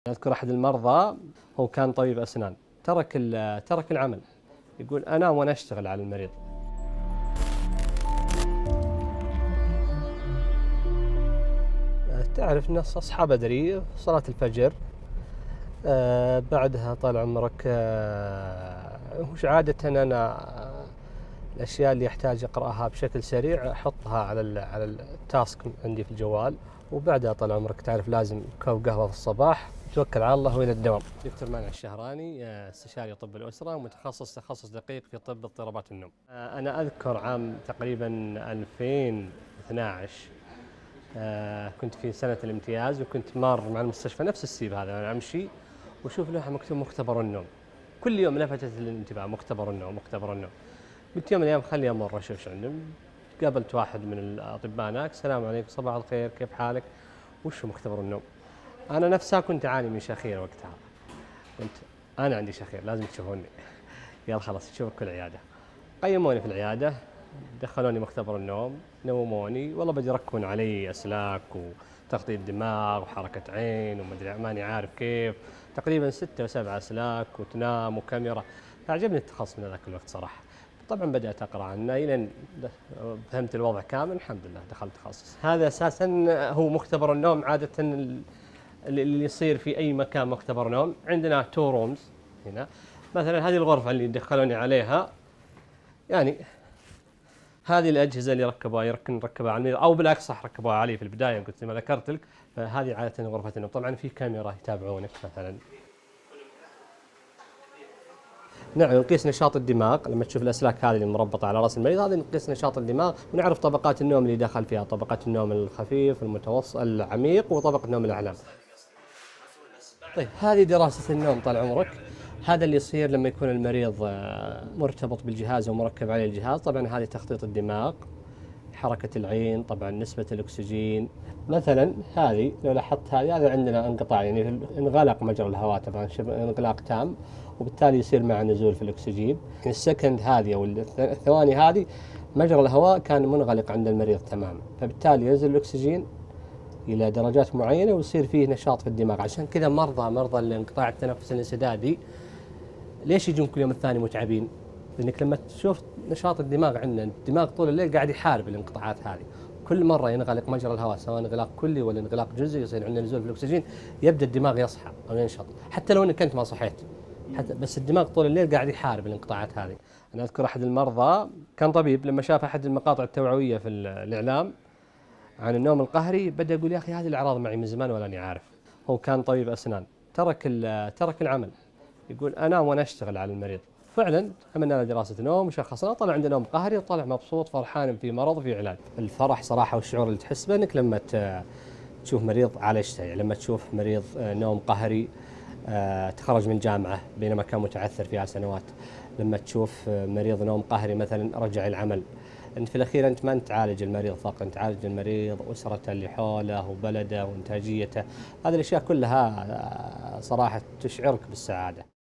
أذكر أحد المرضى هو كان طبيب أسنان، ترك العمل، يقول أنام وأنا أشتغل على المريض. تعرف الناس أصحى بدري صلاة الفجر، بعدها طال عمرك وش عادة أنا الأشياء اللي يحتاج أقرأها بشكل سريع أحطها على التاسك عندي في الجوال، وبعدها طال عمرك تعرف لازم كوب قهوة في الصباح، توكل على الله وإلى الدوام. دكتور مانع الشهراني، استشاري طب الأسرة، متخصص تخصص دقيق في طب اضطرابات النوم. أنا أذكر عام تقريبا 2012 كنت في سنة الامتياز، وكنت مار مع المستشفى نفس السيب هذا، أنا أمشي وشوف لوحة مكتوب مختبر النوم. كل يوم لفتت الانتباه، مختبر النوم مختبر النوم. قلت يوم من الأيام خلي أمر أشوف شو عندهم. قابلت واحد من الأطباء هناك، السلام عليكم، صباح الخير، كيف حالك؟ وش مختبر النوم؟ أنا نفسها كنت أعاني من شخير وقتها، قلت أنا عندي شخير لازم تشوفوني. قال خلاص تشوفك كل عيادة. قيموني في العيادة، دخلوني مختبر النوم، نوموني، والله بدي يركبون علي أسلاك وتغطية دماغ وحركة عين ومدري ماني عارف كيف، تقريبا 6 و7 أسلاك وتنام وكاميرا. فعجبني التخصص من ذاك الوقت صراحة. طبعا بدأت أقرأ عنه إلى فهمت الوضع كامل، الحمد لله دخلت تخصص. هذا أساسا هو مختبر النوم. عادة اللي يصير في أي مكان مختبر نوم، عندنا 2 رومز هنا. مثلا هذه الغرفة اللي دخلوني عليها، يعني هذه الأجهزة اللي ركبوها على المريض، أو بالعكس صح ركبوها علي في البداية، قلت ما ذكرت لك. فهذه عادة غرفة النوم. طبعا في كاميرا يتابعونك مثلا. نعم، نقيس نشاط الدماغ لما تشوف الأسلاك هذه اللي مربطة على رأس المريض، هذه نقيس نشاط الدماغ، ونعرف طبقات النوم اللي دخل فيها، طبقات النوم الخفيف، المتوسط، العميق، وطبقة نوم الأحلام. طيب هذه دراسة النوم طال عمرك. هذا اللي يصير لما يكون المريض مرتبط بالجهاز ومركب عليه الجهاز. طبعا هذه تخطيط الدماغ، حركة العين، طبعا نسبة الأكسجين. مثلا هذه لو لاحظت، هذا عندنا انقطاع، يعني انغلق مجرى الهواء، طبعا انغلاق تام، وبالتالي يصير مع نزول في الأكسجين. يعني السكند هذه أو الثواني هذه مجرى الهواء كان منغلق عند المريض تماما، فبالتالي ينزل الأكسجين إلى درجات معينة ويصير فيه نشاط في الدماغ. عشان كذا مرضى الانقطاع التنفس الانسدادي ليش يجون كل يوم الثاني متعبين؟ لأنك لما تشوف نشاط الدماغ عندنا، الدماغ طول الليل قاعد يحارب الانقطاعات هذه. كل مرة ينغلق مجرى الهواء، سواء انغلاق كلي ولا انغلاق جزئي، يصير عندنا نزول في الأكسجين، يبدأ الدماغ يصحى أو ينشط، حتى لو أنك أنت ما صحيت، بس الدماغ طول الليل قاعد يحارب الانقطاعات هذه. أنا أذكر أحد المرضى كان طبيب، لما شاف أحد المقاطع التوعوية في الإعلام عن النوم القهري، بدأ يقول يا أخي هذه الأعراض معي من زمان ولا أني عارف. هو كان طبيب أسنان، ترك العمل، يقول أنام وأنا أشتغل على المريض. فعلا عملنا له دراسة نوم وشخصنا، طلع عنده نوم قهري، وطلع مبسوط فرحان في مرض وفي علاج. الفرح صراحة والشعور اللي تحس به انك لما تشوف مريض عالجته، يعني لما تشوف مريض نوم قهري تخرج من جامعة بينما كان متعثر فيها سنوات، لما تشوف مريض نوم قهري مثلا رجع العمل. انت في الاخير انت ما انت تعالج المريض فقط، انت تعالج المريض واسرته اللي حوله وبلده وانتاجيته. هذه الاشياء كلها صراحة تشعرك بالسعادة.